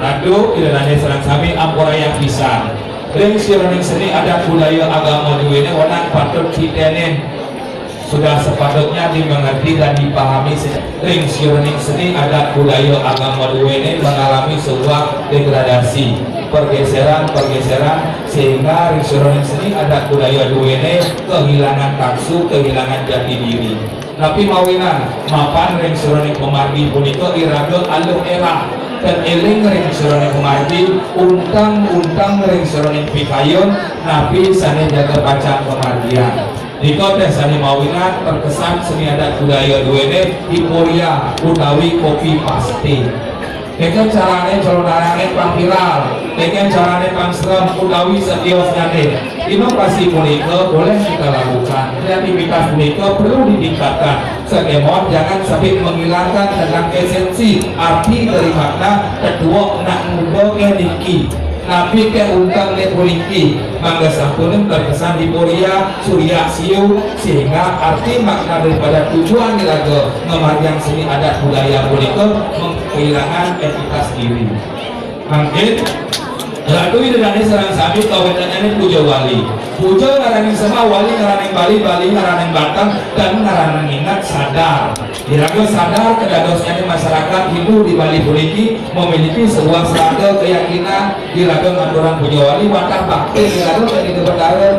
Aduh, ilananya serang sami ampura yang bisa. Ring sironing seni adat budaya agama duwene wanang patut kitene sudah sepatutnya dimengerti dan dipahami. Ring sironing seni adat budaya agama duwene mengalami sebuah degradasi, pergeseran sehingga ring sironing seni adat budaya duwene kehilangan taksu, kehilangan jati diri. Tapi mawinan mapan ring sironing pemargi punika iraga alur era dan eling ring sironing pemargi untang ring sironing pikayon napi sane jaga baca pemargian. Niko teh sani mawinan terkesan seni adat budaya duwene hiporia utawi kopi pasti. Dengan carane colonarane pang viral, dengan carane pang serem utawi setios nate. Inovasi punika boleh kita lakukan. Kreativitas punika perlu ditingkatkan. Sekemon jangan sampai menghilangkan tentang esensi arti dari makna kedua nak muda niki. Nabi ke untang ne poliki mangga sampun terkesan hiporia surya siu sehingga arti makna daripada tujuan dilaga ngemaryang seni adat budaya punika kehilangan entitas diri. Mangkin lalu ini serang sami kawetannya puja wali. Puja ngaraning sama wali ngaraning Bali ngaraning Batam dan ngaraning ingat sadar. Diraga sadar kedadosnya masyarakat Hindu di Bali puniki memiliki sebuah serangga keyakinan diraga ngaturan puja wali watah bakti diraga dan itu perkara.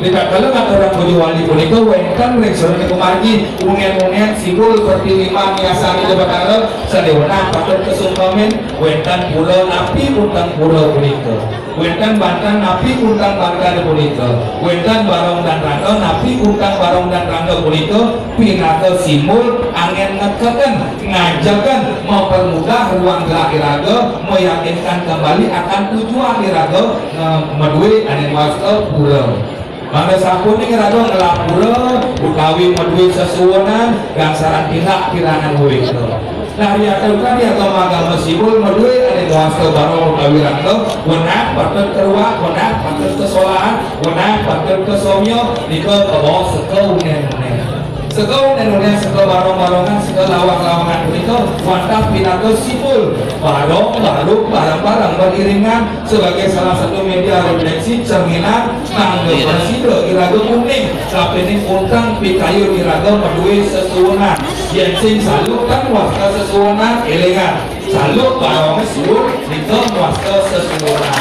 Tidak kalau ngaturan puja wali punika wenten reksone kumargi unian simbol seperti lima biasa itu perkara sadewana patut kesumpamen wenten pulau napi untang pulau punika. Wenten Banten napi untang Banten punika, wenten Barong dan Rangga napi untang Barong dan Rangga punika pinaka simbol angin ngekeken ngajakan mempermudah ruang gerak iraga meyakinkan kembali akan tujuan iraga medui anin wasta pulau. Mangga sampun ing iraga ngelapura utawi medui sesuwenan gangsaran pihak kirangan punika. Nah ya kan ya agama simbol medui ada wasta Barong utawi Rangga wenang patut keruak, wenang patut kesolahan, wenang patut kesomyo nika kebawa sekeunen-unen. Sekeunen-unen seka barong-barongan seka lawang-lawangan punika wantah pinaka simbol barong, barang-barang beriringan sebagai salah satu media refleksi cerminan mangga presida iraga kuning sapene untang pikayu iraga medui sesuwenan yen sing saluk kan wasta sesuwenan elengan saluk barong simbol nika wasta sesuwenan.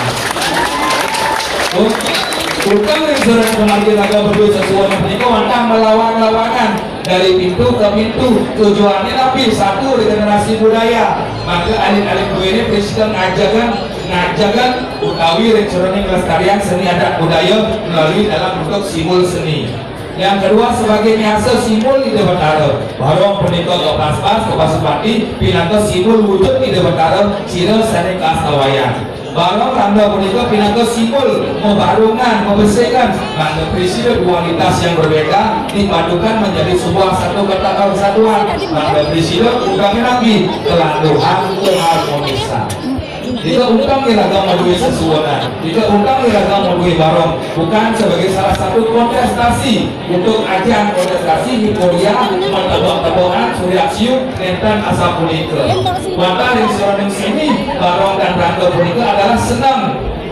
Bukan yang sering pemargi laga berdua sesuatu menikah wantah melawan-lawangan dari pintu ke pintu tujuannya tapi satu regenerasi budaya. Maka alih-alih ini presiden ngajakan utawi rencana kelestarian seni adat budaya melalui dalam bentuk simbol seni. Yang kedua sebagai biasa simbol di Batara barong punika ke pas-pas ke pasupati pinaka simbol wujud di Batara sira sane kastawayan. Barang tanda punika pinaka simbol membarungan, membersihkan mangga presiden dualitas yang berbeda dipadukan menjadi sebuah satu kesatuan. Mangga presiden undangnya lagi kelanduhan keharmonisan. Jika undang iraga medui sesuwenan, jika undang iraga medui barong bukan sebagai salah satu kontestasi untuk ajang kontestasi hiporia mentebak-tebakan surya siu nenten asa punika. Maka yang seorang sini barong dan Rangga punika adalah senang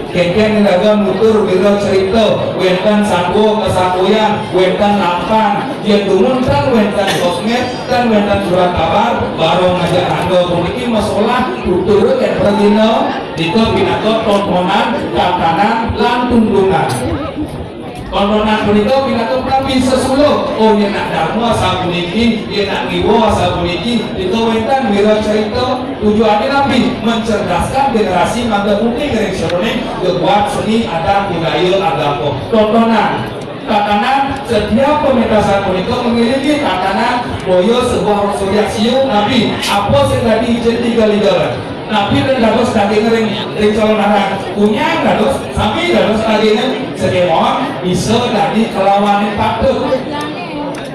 kengkeng iraga mutur biro cerita wenten sanggo kesakuyan wenten lapan yang dumuntan wenten sosmed dan wenten surat kabar barong ngajak Rangga puniki masalah tutur dan pergino dito pinaka tontonan tatanan lan tundungan. Tontonan punika pinaka prapi sesuluh oh yen nak damu asa puniki yen nak ngiwo asa puniki dito wenten biro cerita tujuannya nabi mencerdaskan generasi mangga mungkin direksione buat seni adat budaya agama. Tontonan tatanan setiap pementasan punika memiliki tatanan boyo sebuah surya siu nabi apa sing tadi jadi galigalan nabi dan dados daging ring colonarang punya dados sami dados daging sekemon bisa tadi kelawan patut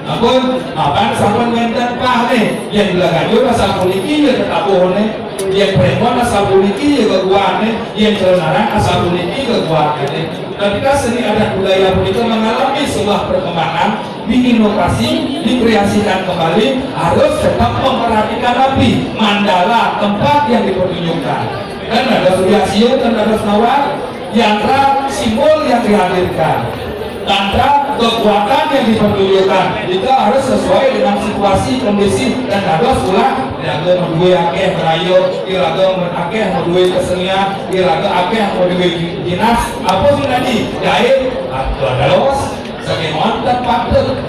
ampun apaan sampun wenten pah nih yang dilagaju asal puniki ya tetap pohonnya yang perempuan asal puniki ya keguane yang colonarang asal puniki keguane. Ketika seni adat budaya punika mengalami sebuah perkembangan diinovasi, dikreasikan kembali harus tetap memperhatikan rapi mandala tempat yang dipertunjukkan. kan ada surya siun dan ada senawar yantra simbol yang dihadirkan tantra kekuatan yang dipertunjukkan itu harus sesuai dengan situasi kondisi dan ada sulah iraga medue akeh merayo iraga akeh medue kesenian iraga akeh medue dinas apa sih tadi jahit atau adalos sakemon dan patut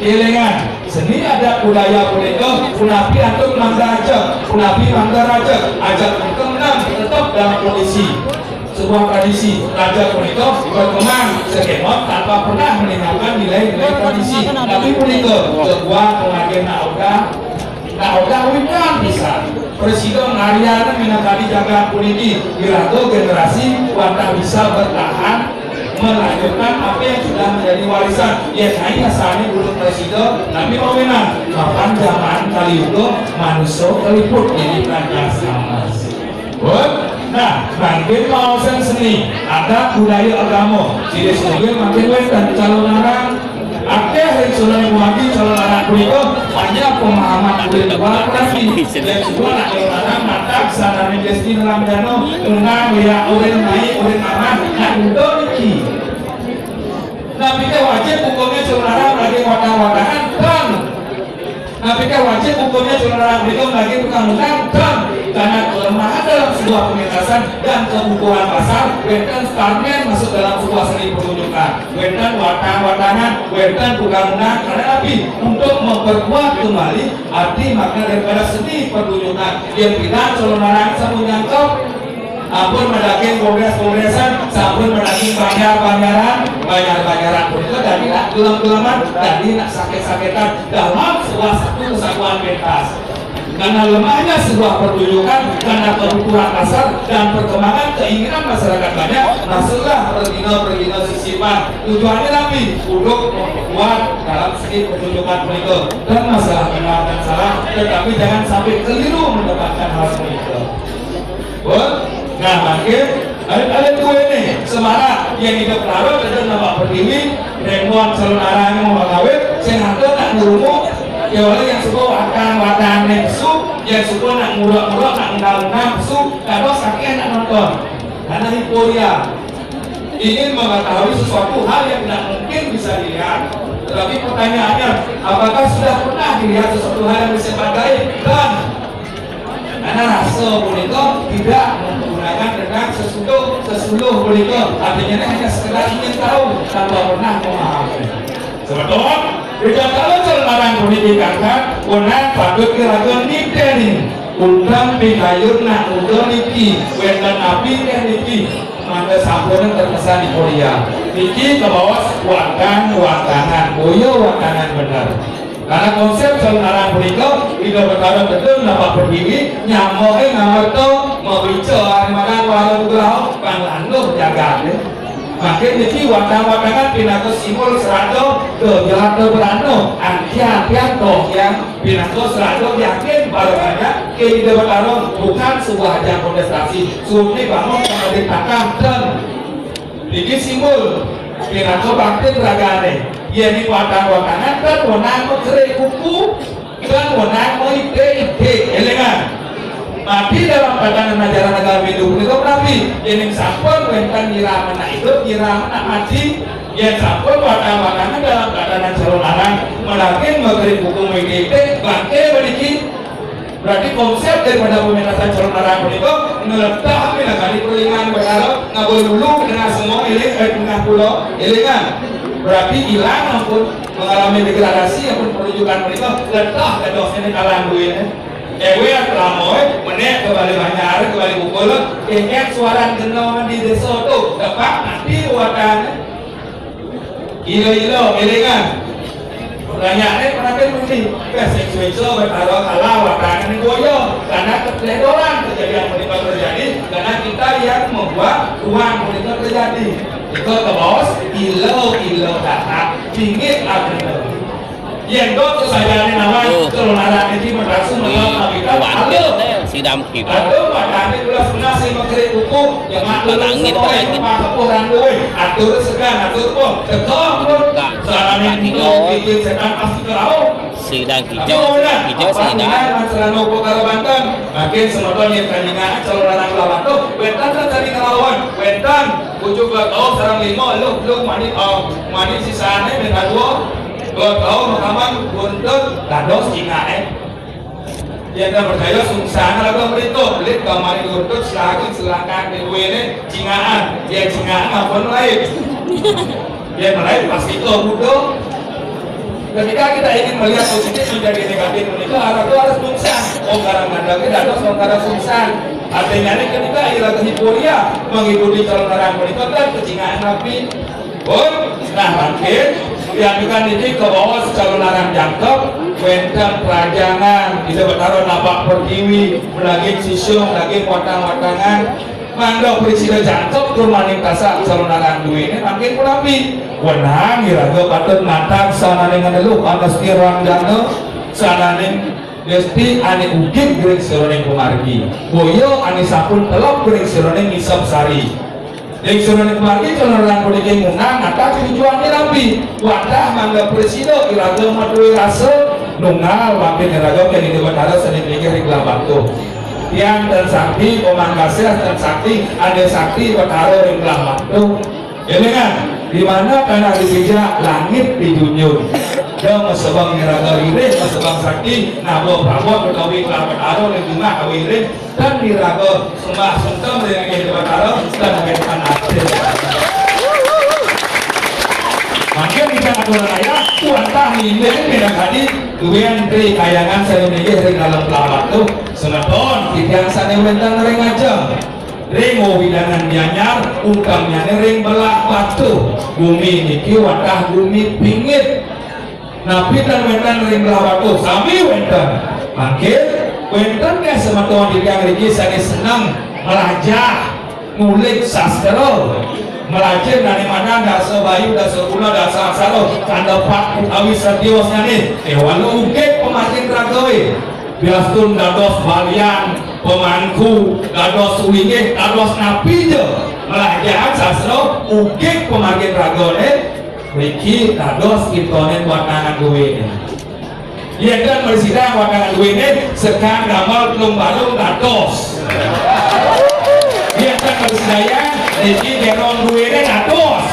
kelengan seni ada budaya politik punapi atau manggaraja punapi manggaraja ajak menang tetap dalam kondisi sebuah tradisi raja Puniko berkembang sekemot tanpa pernah meninggalkan nilai-nilai tradisi tapi Puniko sebuah pengajian nauda wikan bisa presiden Ariana minakali jaga puniki birago generasi wata bisa bertahan melanjutkan apa yang sudah menjadi warisan ya saya asalnya dulu presiden tapi mau menang kapan zaman kali itu manusia keliput jadi raja sama nah, makin kawasan seni ada budaya agama jadi sebagai makin dan calon orang akhir yang mewakili calon orang berikut banyak pemahaman budaya luar nanti dan semua calon orang mata kesadaran desti dalam dano dengan lihat orang naik orang aman dan untuk ini tapi wajib hukumnya calon orang lagi wadah-wadahan dan tapi wajib hukumnya calon orang berikut lagi tukang-tukang dan karena kelemahan dalam sebuah pementasan dan kebutuhan pasar wenten starman masuk dalam sebuah seni pertunjukan wenten watan-watanan wenten bukan-bukan karena nabi untuk memperkuat kembali arti makna daripada seni pertunjukan yang tidak celonarang sampun nyangkau ampun mendaking kongres-kongresan sampun mendaking banyaran pun itu dari nak gelam-gelaman dari nak sakit-sakitan dalam sebuah satu kesatuan pentas karena lemahnya sebuah pertunjukan karena kebutuhan pasar dan perkembangan keinginan masyarakat banyak masuklah pergina sisipan tujuannya tapi untuk memperkuat dalam segi pertunjukan mereka dan masalah benar dan salah tetapi jangan sampai keliru mendapatkan hal itu nah makin ada dua ini Semarang yang hidup larut dan nama pertiwi Remon calon arah yang mau kawin saya nak ngurumu ya oleh yang suka wadah nafsu yang suka nak murah-murah nak undang nafsu kalau sakit nak nonton karena hiporia ingin mengetahui sesuatu hal yang tidak mungkin bisa dilihat tetapi pertanyaannya apakah sudah pernah dilihat sesuatu hal yang bisa gaib dan karena rasa boneka tidak menggunakan dengan sesuluh boneka artinya hanya sekedar ingin tahu tanpa pernah memahami sebetulnya jika kalau celanaran pendidikan kan, unang patut kirakan niteni, undang pingayun nak undang niki, wetan api kan niki, maka sampurna terkesan di Korea. Niki ke bawah watangan, boyo watangan benar. Karena konsep celanaran pendidikan tidak berkara betul dapat berdiri, nyamoke ngamerto, mau bicara makan warung gelau, panlanduh jaga deh. Makin jadi wadah-wadangan pinatu simbol serado ke jalan berano antian toh yang pinatu serado yakin barangnya ke ide bertarung bukan sebuah ajang kontestasi sunni bangun menjadi takam dan ini simbol pinatu bakti ragane ini wadah-wadangan dan wenang mencerai kuku dan wenang ide elegan mati dalam padanan ajaran agama Hindu itu nabi yang sampun wenten nyiraman nak hidup nyiraman nak mati yang sampun wadah-wadangan dalam padanan calon larang melakin memberi hukum ide bangke beriki berarti konsep daripada pementasan calon larang itu ngeletak bila kali perlingan berharap ngabul dulu dengan semua iling tengah pulau ilingan berarti hilang maupun mengalami degradasi maupun pertunjukan mereka letak dan dosen kalang duitnya ewe lamoy menek kembali banyak kembali pukul kengket suara genongan di desa tu dapat nanti wadah ilo elengan pertanyaannya kenapa mesti seksual bertaruh kalah wadah ini goyo karena keteledoran kejadian menimpa terjadi karena kita yang membuat ruang menimpa terjadi itu ke bawah ilo datang tinggi agenda yang itu sajaannya nama celanaran ini berlangsung melalui kita si damki aduh wadahnya jelas benar saya mengerik hukum yang maklum semua yang kepuran duit atur segan atur pun tetap pun Soalnya bikin setan pasti kerau. Sidang hijau sidang. Masalah karo Banten, makin semoton yang kanyingan calon anak lawan tuh, wetan kan tadi ngelawan, wetan, ujuk gak sarang lima, lu mani sisanya minta dua, makaman buntut, dados jingae. Dia tak percaya sungsana lagu merintut, lihat kamari buntut silakan di ini jingaan, dia jingaan apa lain, dia lain pasti butuh. Ketika kita ingin melihat positif menjadi negatif menikah, itu harus sungsan. Karena mandangnya dados karena sungsan. Artinya ini ketika ialah kehiburia mengikuti calon orang menikah dan kecingaan Nabi. Nah mungkin diambilkan ini ke bawah calon orang jangkep, wenten perajangan, tidak bertaruh napak pertiwi, lagi sisung, lagi watang-watangan. Manda presiden jangkep tur maning kasa calon orang duwe ini makin kurapi. Wenang iraga patut matang sanane ngandeluk atas kirang jana sanane desti ane ugip gering seroneng pemargi boyo ane sapun telok gering seroneng ngisap sari gering seroneng pemargi calon orang politik munang atas tujuannya rapi wadah mangga presiden iraga matui rasa nungal wakin iraga kini debatara seni pikir iklan batu tiang dan sakti pemangkasnya dan sakti ada sakti batara iklan batu ini kan di mana karena dipijak langit dijunjung dan mesebang niraga iring mesebang sakti nabo prabowo betawi kelabat aro dan bunga kawiring dan niraga sembah suntem dengan yang dibataro dan mengenkan akhir makin bisa aturan raya kuantah milik merah hadi duwian tri kayangan saya mikir ring dalam pelawat tuh semeton tiang sana mentang ring aja ring widangan nyanyar ungkamnya ring belak batu bumi niki wadah bumi pingit napi dan wentan ring belak batu sami wentan makin wentan ya sematuan diriang riki saya senang melajah ngulik sastra melajah dari mana dasa bayu dasa guna dasa aksara tanda pak awi setiosnya nih walau ungkep pemakin ragoi biastun dados balian pemangku dados ulinge dados napinya melajah sastra ungkep pemakin ragone Riki dados kitonen watangan duwe iya kan bersidang watangan duwe sekarang gamal belum balung dados iya kan bersidang Riki gerong duwe dados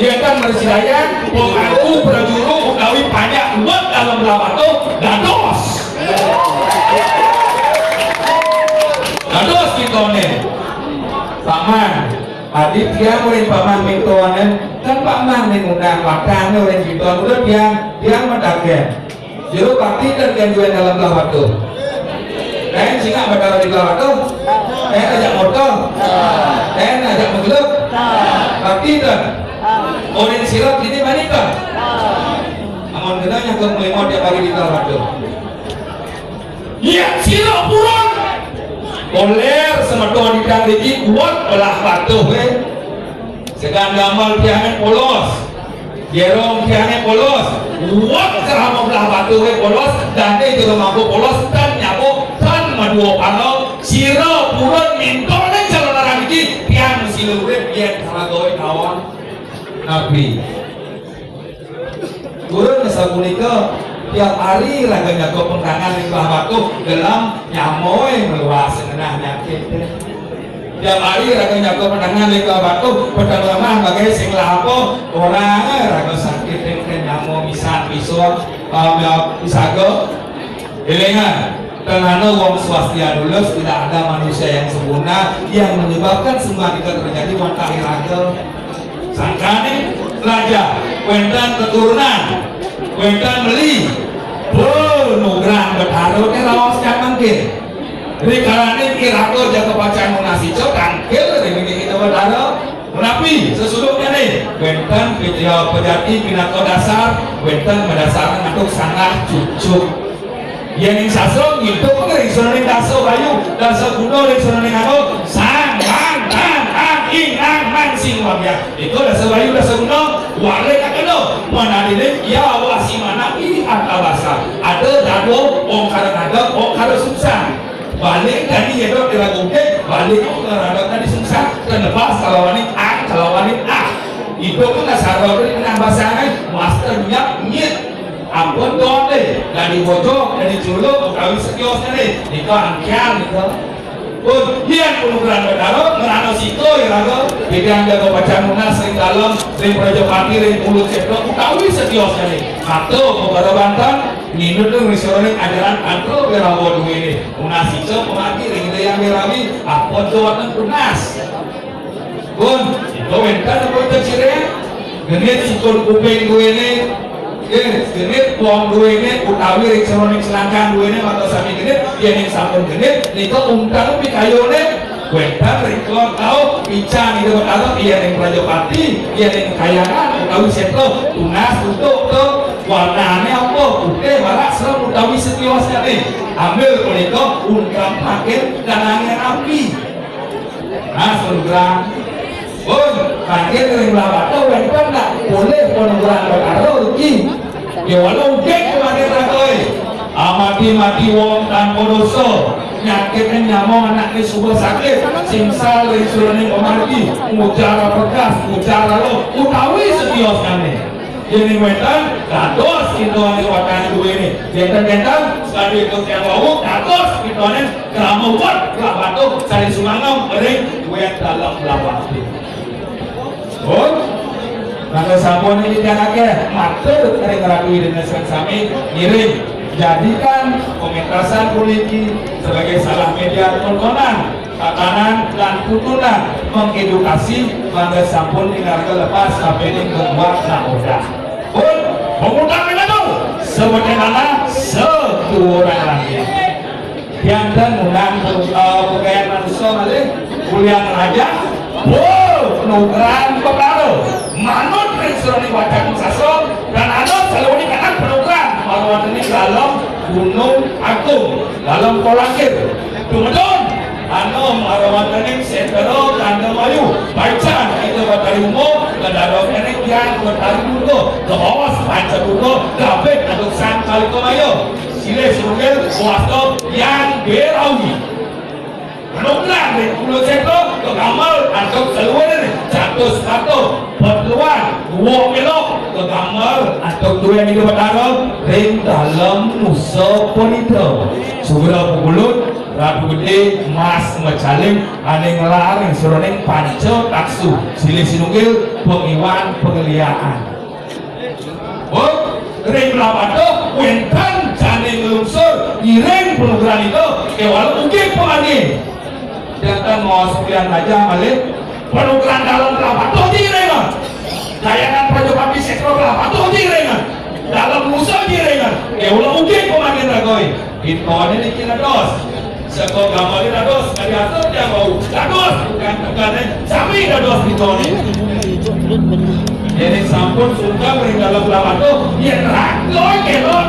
iya kan bersidang pemangku berjuru utawi banyak buat dalam lawato dados dados kitone paman adik dia mulai paman mintoanen kan paman mengundang wakane oleh kiton udah dia mendagen jero bakti dan ganjuan dalam lawato singa bertaruh di lawato ajak motor ajak mengeluk bakti dan orang silat ini manikah aman kenanya ke melimau dia pagi di lawato iya silat puron oler semeton dikang riki kuat belah batu segan gamal piangan polos gerong piangan polos kuat kerama belah batu polos dan dia juga mampu polos dan nyabuk dan maduo pano siro puron mintonen calon orang riki pian silure pian karagoi kawan nabi turun sabunika tiap hari laga jago pengkangan di belah batu dalam nyamoy meluas sengenah nyakit tiap hari laga jago pengkangan di belah batu pedang lemah bagai sing lapo orang laga sakit dengan nyamo misan pisau pisago elengan karena wong swastia lulus tidak ada manusia yang sempurna yang menyebabkan semua kita terjadi wantahi raga sangkane raja wendan keturunan wendan beli nugrang bertaruh ini lawas yang mungkin jadi karena ini kira-kira jaga bacaan munasi cokangkil ini kita bertaruh menapi sesudahnya nih wendan pejati binato dasar wendan berdasarkan untuk sangat cucuk yang ini sasro gitu pengen soalnya daso bayu daso kuno dan soalnya ngano sang man tan an ing an man sing wabya itu daso bayu daso kuno wale kakeno mana ini ya wasi mana ini akabasa ada dado om karang susah balik tadi ya dok dilakukan balik om karang tadi susah dan lepas kalau wanit itu pun dasar ini pasangan master nyit ampun doang deh dari bojong dari culuk kawin sekiosnya deh itu angkian gitu pun hian puluhan bedaro ngerano situ ya rago bidang jago pacar munas sering dalam sering proyek parti sering mulut cedok kawin sekiosnya deh satu kepada Banten minum tuh misalnya ajaran antro berawo dua ini munas itu pemanti ring yang berami ampun doang munas pun itu wentan apa itu cire genit sikul kuping gue ini genit buang dua ini utawi reksonik selangkang dua ini atau sami genit yang sampun genit niko umkang pikayo ne kuenta rekor tau pican itu kalau iya yang Prajopati iya yang kayangan utawi setlo tunas untuk ke warnanya apa putih malah serem utawi setiosnya nih ambil niko umkang pakai danangnya api nah surga pun pakai dari belakang tuh wentan nggak boleh penungguan berkaro rugi ya walau gek kemarin rakyat amati-mati wong tanpa dosa nyakitnya nyamong anaknya subuh sakit simsal risurani pemarti mujara bekas mujara lo utawi setiosnya nih jadi wentan kados itu ane watan dua ini jentan-jentan sekali itu yang bau kados itu ane kamu buat kelabatu cari sumangam beri gue dalam kelabatu maka sampun ini jangan matur dari ngeragui dengan sami ngirim jadikan pementasan politik sebagai salah media tontonan tatanan dan tutunan mengedukasi maka sampun tinggal lepas sampai ini membuat nakoda pun mengundang itu sebagaimana sekurang lagi yang dan undang pegawai manusia malih kuliah raja penukaran pekaro manut resurani wajah sasro dan anut selalu dikatakan penukaran maluan ini dalam gunung agung dalam kolakir tumedon anu maluan ini setero kandang mayu bacaan itu batari umum kedadok ini yang batari dulu ke bawah panca dulu gabek atau sang kali kemayo sile surgel wasto yang berawi menunggang dari pulau Seto ke kamar atau seluruh jatuh satu pertemuan dua belok ke kamar atau dua yang itu berdarah ring dalam musuh ponito segera pukulut ratu gede mas mecalim aneh ngelarang suruning panco taksu silih sinunggil pengiwan pengeliaan ring lawato wentan jane ngelungsur di ring penugaran itu kewal mungkin pengani jantan mau sekian aja balik penugaran dalam lawato di ring kayangan Prajopati sektor lawato di ring dalam musuh di ring kewal mungkin pengani ragoi itu ini kira dos sekor gambar dos dari atas yang mau dos bukan sami dos itu jadi sampun suka beri dalam lawato yang rakoi kelon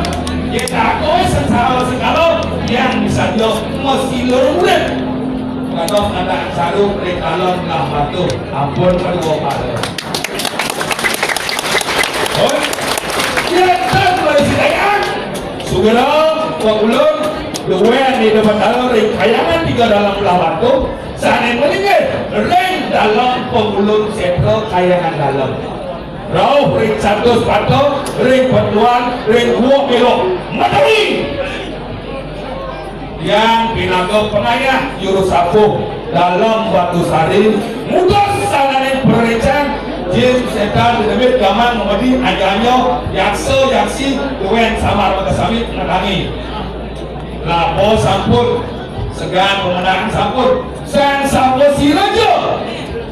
yang rakoi segala yang bisa jauh mesti lurus kalau ada sarung beri dalam lawato ampun kedua pada kita mulai sidayan segera wakulun luwean di depan dalam ring kayangan tiga dalam lawato saat meninggal ring dalam pengulun setro kayangan dalam rauh ring satu sepatu ring pertuan ring dua belok materi yang binago penayah jurus sapu dalam batu sari mudah sanganin perencang jin setan debit gaman mengerti ajanyo yakso yaksi duwen samar makasami menangi lapo sampun segan pemenangan sampun san sampun si raja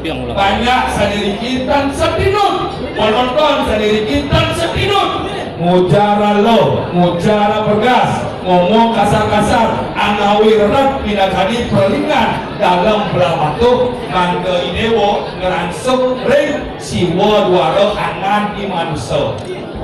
banyak sendiri kita sepinut penonton sendiri kita sepinut mujara lo mujara bergas ngomong kasar-kasar anawi rerat pinakani perlingan dalam belawatu mangga idewo ngeransuk ring siwa duaro angan di manusia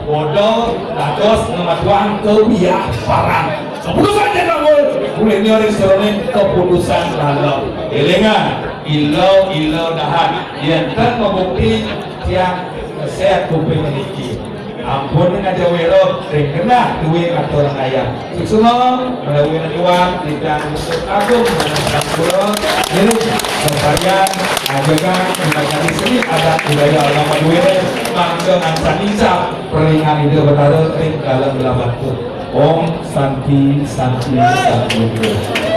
bodoh dados ngematuan kebiak parang keputusan jenangul boleh nyari seronin keputusan dalam elengan ilo dahan yang membukti yang sehat kuping ini ampun ngaja welo kena duwe atur ayam susuno melalui iwan tidak untuk agung dan pulau ini sekalian ajakan mengenai seni adat budaya ulama duwe mangsa ansanisa peringatan itu bertaruh ring dalam belamat Om Santi Santi Santi